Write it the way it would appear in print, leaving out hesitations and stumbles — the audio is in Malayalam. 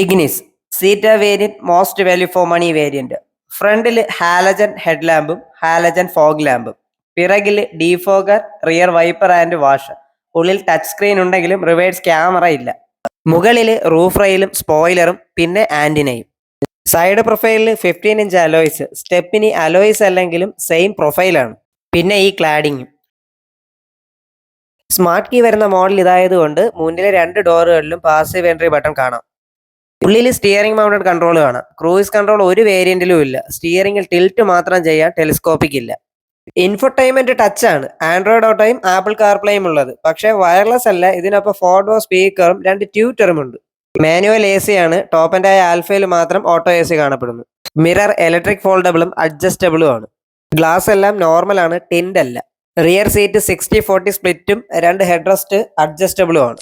Ignis Zeta variant most value for money variant. ഫ്രണ്ടിൽ ഹാലജൻ ഹെഡ് ലാമ്പും ഹാലജൻ ഫോഗ് ലാമ്പും, പിറകിൽ defogger, rear wiper and wash. ഉള്ളിൽ ടച്ച് സ്ക്രീൻ ഉണ്ടെങ്കിലും റിവേഴ്സ് ക്യാമറ ഇല്ല. മുകളിൽ റൂഫ് റെയിലും സ്പോയിലറും പിന്നെ ആന്റിനയും. സൈഡ് പ്രൊഫൈലിൽ 15 ഇഞ്ച് അലോയ്സ്. സ്റ്റെപ്പിന് അലോയ്സ് അല്ലെങ്കിലും സെയിം പ്രൊഫൈലാണ്. പിന്നെ ഈ ക്ലാഡിങ്ങും. സ്മാർട്ട് കീ വരുന്ന മോഡൽ ഇതായതുകൊണ്ട് മുന്നിലെ 2 ഡോറുകളിലും പാസീവ് എൻട്രി ബട്ടൺ കാണാം. ഉള്ളിൽ സ്റ്റിയറിംഗ് മൗണ്ടഡ് കൺട്രോൾ കാണാം. ക്രൂയിസ് കൺട്രോൾ ഒരു വേരിയന്റിലും ഇല്ല. സ്റ്റിയറിംഗിൽ ടിൽറ്റ് മാത്രം ചെയ്യാൻ, ടെലിസ്കോപ്പിക് ഇല്ല. ഇൻഫർടൈൻമെന്റ് ടച്ച് ആണ്. ആൻഡ്രോയിഡ് ഓട്ടോയും ആപ്പിൾ കാർപ്ലേയും ഉള്ളത്. പക്ഷേ വയർലെസ് അല്ല. ഇതിനൊപ്പം 4 ഡോർ സ്പീക്കറും 2 ട്യൂട്ടറും ഉണ്ട്. മാനുവൽ എ സി ആണ്. ടോപ്പ് ആൻഡ് ആയ ആൽഫയിൽ മാത്രം ഓട്ടോ എ സി കാണപ്പെടുന്നു. മിറർ ഇലക്ട്രിക് ഫോൾഡബിളും അഡ്ജസ്റ്റബിളും ആണ്. ഗ്ലാസ് എല്ലാം നോർമൽ ആണ്, ടിൻഡ് അല്ല. റിയർ സീറ്റ് 60-40 സ്പ്ലിറ്റും 2 ഹെഡ് റെസ്റ്റ് അഡ്ജസ്റ്റബിളും ആണ്.